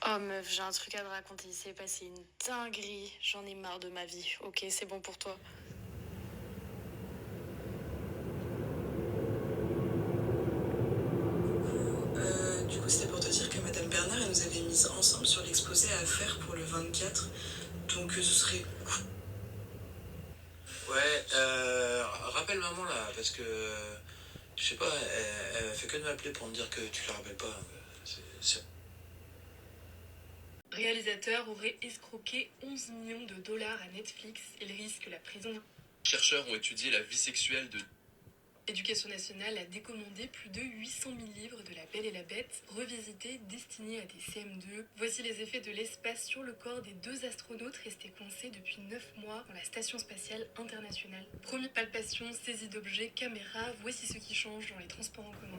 Oh meuf, j'ai un truc à te raconter, il s'est passé une dinguerie, j'en ai marre de ma vie. Ok, c'est bon pour toi. Du coup, c'était pour te dire que Madame Bernard, elle nous avait mis ensemble sur l'exposé à faire pour le 24. Donc, ce serait cool. Ouais, rappelle maman là, parce que je sais pas, elle fait que de m'appeler pour me dire que tu la rappelles pas. C'est- Le réalisateur aurait escroqué 11 millions de dollars à Netflix. Il risque la prison. Chercheurs ont étudié la vie sexuelle de... L'éducation nationale a décommandé plus de 800 000 livres de La Belle et la Bête, revisités, destinés à des CM2. Voici les effets de l'espace sur le corps des 2 astronautes restés coincés depuis 9 mois dans la Station Spatiale Internationale. Première palpation, saisie d'objets, caméra, voici ce qui change dans les transports en commun.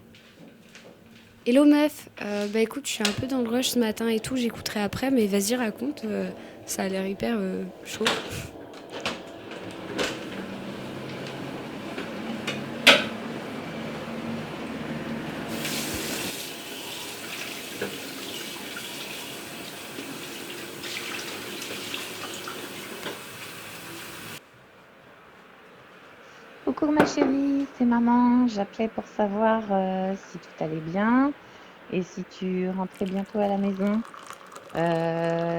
Hello meuf, bah écoute, je suis un peu dans le rush ce matin et tout, j'écouterai après, mais vas-y raconte, ça a l'air hyper chaud. Coucou ma chérie, c'est maman. J'appelais pour savoir si tout allait bien et si tu rentrais bientôt à la maison.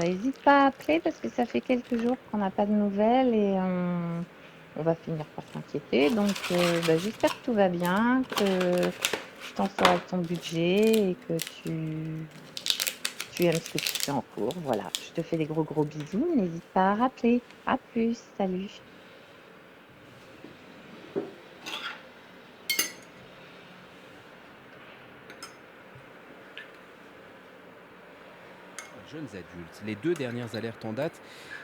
Hésite pas à appeler parce que ça fait quelques jours qu'on n'a pas de nouvelles et on va finir par s'inquiéter. Donc bah, j'espère que tout va bien, que tu t'en sors avec ton budget et que tu aimes ce que tu fais en cours. Voilà, je te fais des gros gros bisous. N'hésite pas à rappeler. À plus, salut. Jeunes adultes. Les 2 dernières alertes en date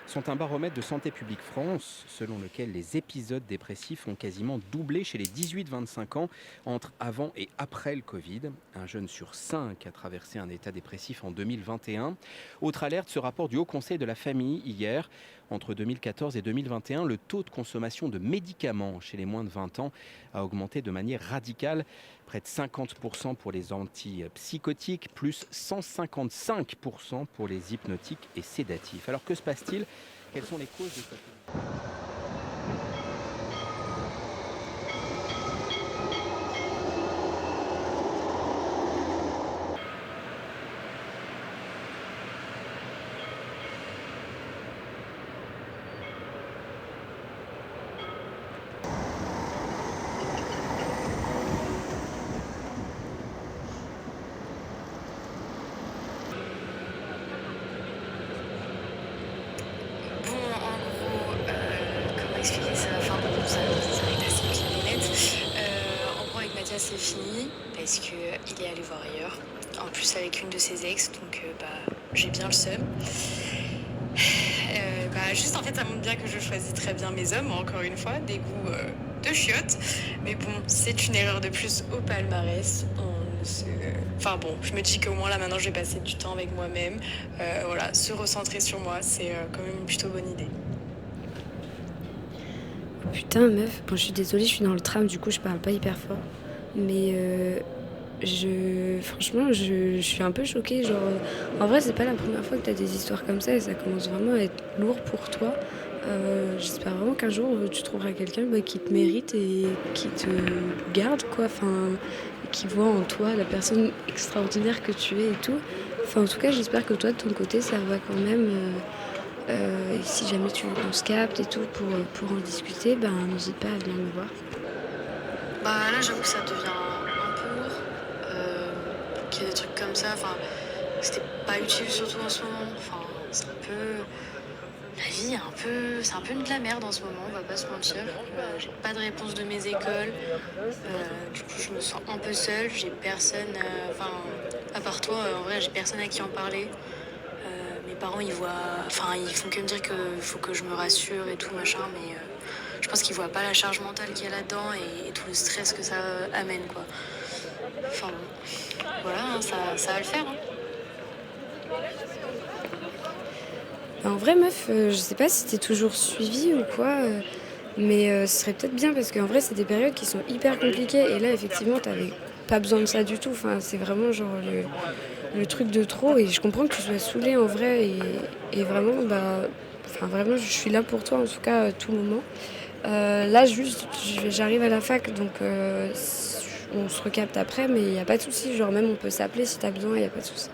sont un baromètre de Santé publique France, selon lequel les épisodes dépressifs ont quasiment doublé chez les 18-25 ans entre avant et après le Covid. Un jeune sur 5 a traversé un état dépressif en 2021. Autre alerte, ce rapport du Haut Conseil de la famille hier. Entre 2014 et 2021, le taux de consommation de médicaments chez les moins de 20 ans a augmenté de manière radicale. Près de 50% pour les antipsychotiques, plus 155% pour les hypnotiques et sédatifs. Alors que se passe-t-il? Quelles sont les causes de cette... Bon, en gros, comment expliquer ça? Enfin bon, ça s'arrête assez clair et net. En gros, avec Mathias, c'est fini parce que il est allé voir ailleurs. En plus, avec une de ses ex, donc bah, j'ai bien le seum. Bah, juste en fait, ça montre bien que je choisis très bien mes hommes, encore une fois, des goûts de chiottes. Mais bon, c'est une erreur de plus au palmarès. Enfin bon, je me dis qu'au moins là maintenant je vais passer du temps avec moi-même. Voilà, se recentrer sur moi, c'est quand même une plutôt bonne idée. Putain meuf, bon je suis désolée, je suis dans le tram, du coup je parle pas hyper fort. Mais franchement, je suis un peu choquée. Genre, en vrai, c'est pas la première fois que t'as des histoires comme ça et ça commence vraiment à être lourd pour toi. J'espère vraiment qu'un jour tu trouveras quelqu'un qui te mérite et qui te garde, quoi. Enfin, qui voit en toi la personne extraordinaire que tu es et tout. Enfin, en tout cas, j'espère que toi, de ton côté, ça va quand même. Et si jamais tu veux qu'on se capte et tout pour en discuter, ben n'hésite pas à venir me voir. Bah là, j'avoue que ça devient un peu lourd. Qu'il y ait des trucs comme ça. Enfin, c'était pas utile surtout en ce moment. Enfin, c'est un peu. La vie est un peu. C'est un peu de la merde en ce moment, on va pas se mentir. J'ai pas de réponse de mes écoles. Du coup, je me sens un peu seule. J'ai personne. Enfin, à part toi, en vrai, j'ai personne à qui en parler. Mes parents, ils voient. Enfin, ils font que me dire qu'il faut que je me rassure et tout, machin, mais je pense qu'ils voient pas la charge mentale qu'il y a là-dedans et tout le stress que ça amène, quoi. Enfin bon. Voilà, hein, ça va le faire, hein. En vrai, meuf, je sais pas si t'es toujours suivie ou quoi. Mais ce serait peut-être bien parce qu'en vrai, c'est des périodes qui sont hyper compliquées. Et là, effectivement, t'avais pas besoin de ça du tout. Enfin, c'est vraiment genre le truc de trop. Et je comprends que tu sois saoulée en vrai. Et vraiment, enfin, vraiment, je suis là pour toi, en tout cas, à tout moment. Là, juste, j'arrive à la fac, donc on se recapte après, mais il n'y a pas de souci. Genre, même on peut s'appeler si t'as besoin, il n'y a pas de souci.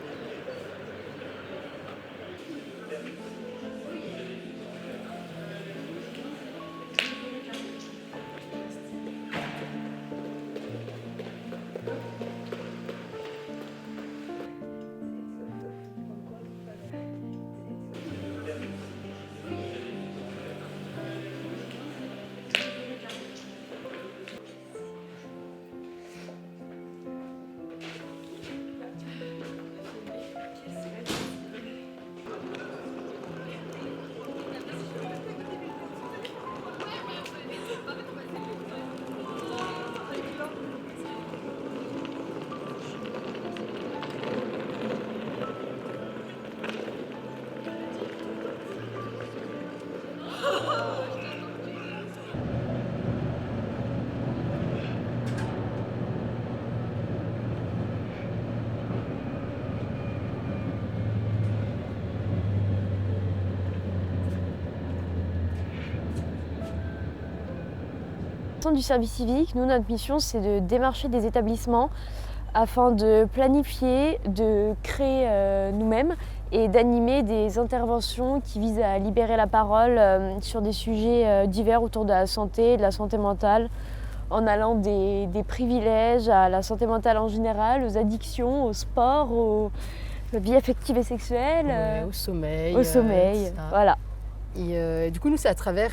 Du service civique, nous, notre mission, c'est de démarcher des établissements afin de planifier, de créer nous-mêmes et d'animer des interventions qui visent à libérer la parole sur des sujets divers autour de la santé mentale, en allant des privilèges à la santé mentale en général, aux addictions, au sport, aux vies affectives et sexuelles. Au sommeil. Voilà. Et du coup, nous, c'est à travers,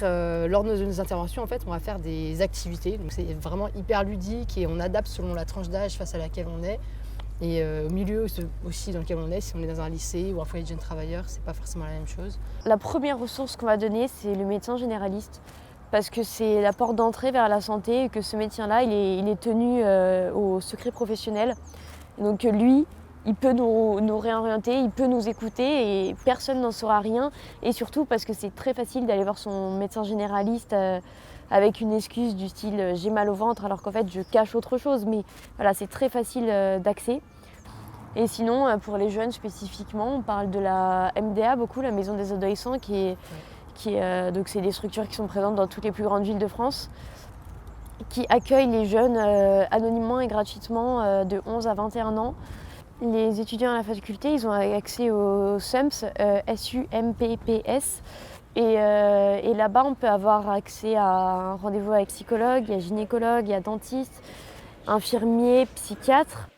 lors de nos interventions, en fait, on va faire des activités. Donc, c'est vraiment hyper ludique et on adapte selon la tranche d'âge face à laquelle on est. Et au milieu aussi dans lequel on est, si on est dans un lycée ou un foyer de jeunes travailleurs, c'est pas forcément la même chose. La première ressource qu'on va donner, c'est le médecin généraliste. Parce que c'est la porte d'entrée vers la santé et que ce médecin-là, il est tenu au secret professionnel. Et donc lui, il peut nous réorienter, il peut nous écouter et personne n'en saura rien. Et surtout parce que c'est très facile d'aller voir son médecin généraliste avec une excuse du style j'ai mal au ventre alors qu'en fait je cache autre chose. Mais voilà, c'est très facile d'accès. Et sinon, pour les jeunes spécifiquement, on parle de la MDA beaucoup, la maison des adolescents, donc c'est des structures qui sont présentes dans toutes les plus grandes villes de France, qui accueillent les jeunes anonymement et gratuitement de 11 à 21 ans. Les étudiants à la faculté, ils ont accès au SUMPS, SUMPPS. Et là-bas, on peut avoir accès à un rendez-vous avec psychologue, il y a gynécologue, il y a dentiste, infirmier, psychiatre.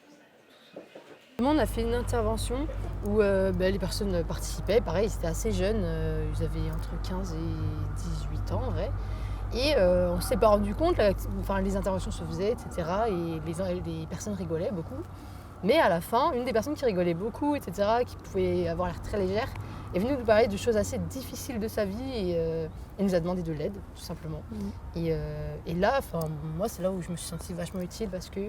On a fait une intervention où les personnes participaient. Pareil, ils étaient assez jeunes, ils avaient entre 15 et 18 ans en vrai. Et on s'est pas rendu compte, les interventions se faisaient, etc. Et les personnes rigolaient beaucoup. Mais à la fin, une des personnes qui rigolait beaucoup, etc., qui pouvait avoir l'air très légère, est venue nous parler de choses assez difficiles de sa vie et elle nous a demandé de l'aide, tout simplement. Et là, moi, c'est là où je me suis sentie vachement utile parce que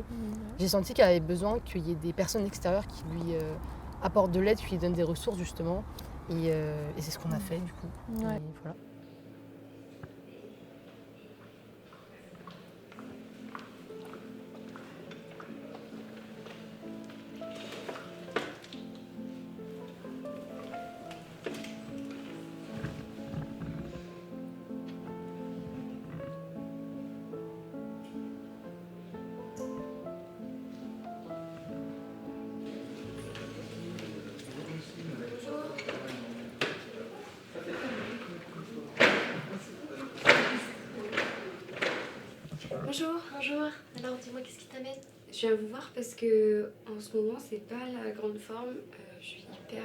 j'ai senti qu'elle avait besoin qu'il y ait des personnes extérieures qui lui apportent de l'aide, qui lui donnent des ressources, justement. Et c'est ce qu'on a fait, du coup. Ouais. Et voilà. Bonjour. Alors dis-moi, qu'est-ce qui t'amène? Je viens vous voir parce que en ce moment c'est pas la grande forme. Je suis hyper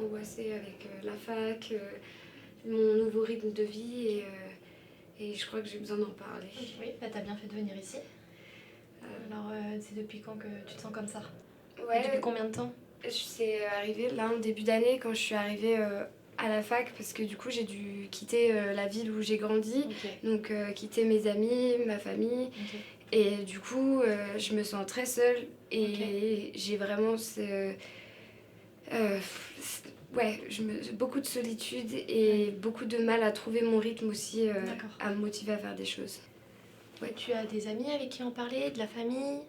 angoissée avec la fac, mon nouveau rythme de vie et je crois que j'ai besoin d'en parler. Oui, t'as bien fait de venir ici. Alors c'est depuis quand que tu te sens comme ça? Ouais. Depuis combien de temps? C'est arrivé là en début d'année quand je suis arrivée à la fac parce que du coup j'ai dû quitter la ville où j'ai grandi, donc quitter mes amis, ma famille et du coup je me sens très seule et j'ai vraiment Ouais, beaucoup de solitude et beaucoup de mal à trouver mon rythme aussi, D'accord. à me motiver à faire des choses. Ouais. Tu as des amis avec qui en parler, de la famille?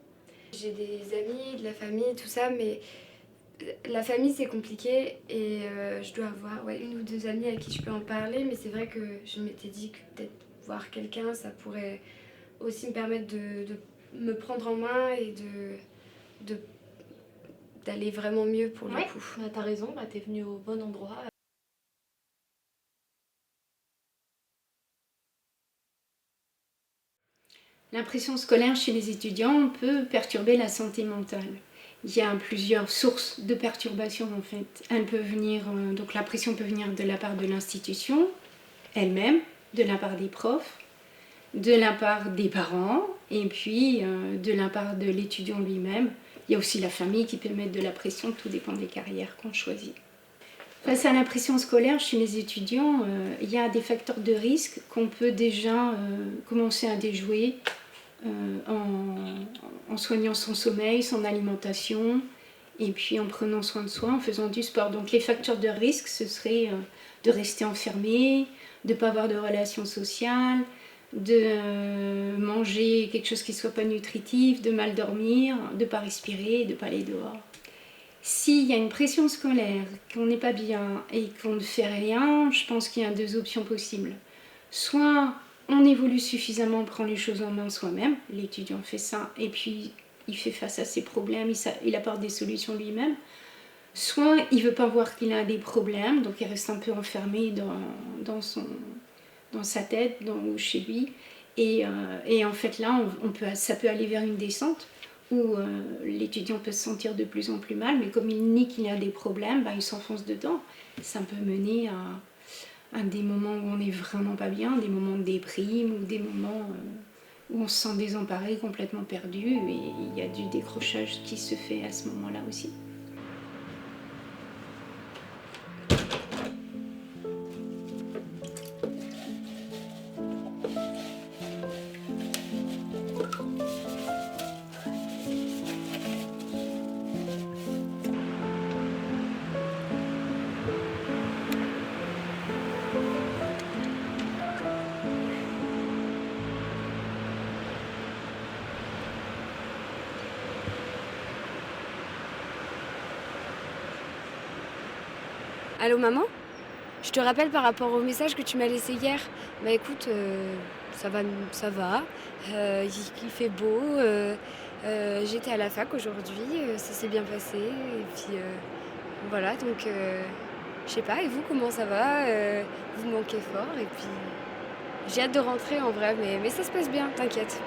J'ai des amis, de la famille, tout ça, mais la famille c'est compliqué et je dois avoir 1 ou 2 amis à qui je peux en parler, mais c'est vrai que je m'étais dit que peut-être voir quelqu'un, ça pourrait aussi me permettre de me prendre en main et d'aller vraiment mieux pour le coup. Bah, t'as raison, bah, t'es venue au bon endroit. La pression scolaire chez les étudiants peut perturber la santé mentale. Il y a plusieurs sources de perturbation en fait. Elle peut venir, donc la pression peut venir de la part de l'institution elle-même, de la part des profs, de la part des parents et puis de la part de l'étudiant lui-même. Il y a aussi la famille qui peut mettre de la pression, tout dépend des carrières qu'on choisit. Face à la pression scolaire chez les étudiants, il y a des facteurs de risque qu'on peut déjà commencer à déjouer en soignant son sommeil, son alimentation et puis en prenant soin de soi, en faisant du sport. Donc les facteurs de risque, ce serait de rester enfermé, de ne pas avoir de relations sociales, de manger quelque chose qui ne soit pas nutritif, de mal dormir, de ne pas respirer, de ne pas aller dehors. S'il y a une pression scolaire, qu'on n'est pas bien et qu'on ne fait rien, je pense qu'il y a 2 options possibles. Soit on évolue suffisamment, on prend les choses en main soi-même, l'étudiant fait ça et puis il fait face à ses problèmes, il apporte des solutions lui-même. Soit il ne veut pas voir qu'il a des problèmes, donc il reste un peu enfermé dans sa tête ou chez lui. Et en fait là, ça peut aller vers une descente où l'étudiant peut se sentir de plus en plus mal, mais comme il nie qu'il a des problèmes, il s'enfonce dedans. Ça peut mener à des moments où on n'est vraiment pas bien, des moments de déprime ou des moments où on se sent désemparé, complètement perdu, et il y a du décrochage qui se fait à ce moment-là aussi. Allô maman? Je te rappelle par rapport au message que tu m'as laissé hier. Bah écoute, ça va. Il fait beau. J'étais à la fac aujourd'hui, ça s'est bien passé. Et puis voilà, donc je sais pas, et vous comment ça va? Vous manquez fort et puis j'ai hâte de rentrer en vrai, mais ça se passe bien, t'inquiète.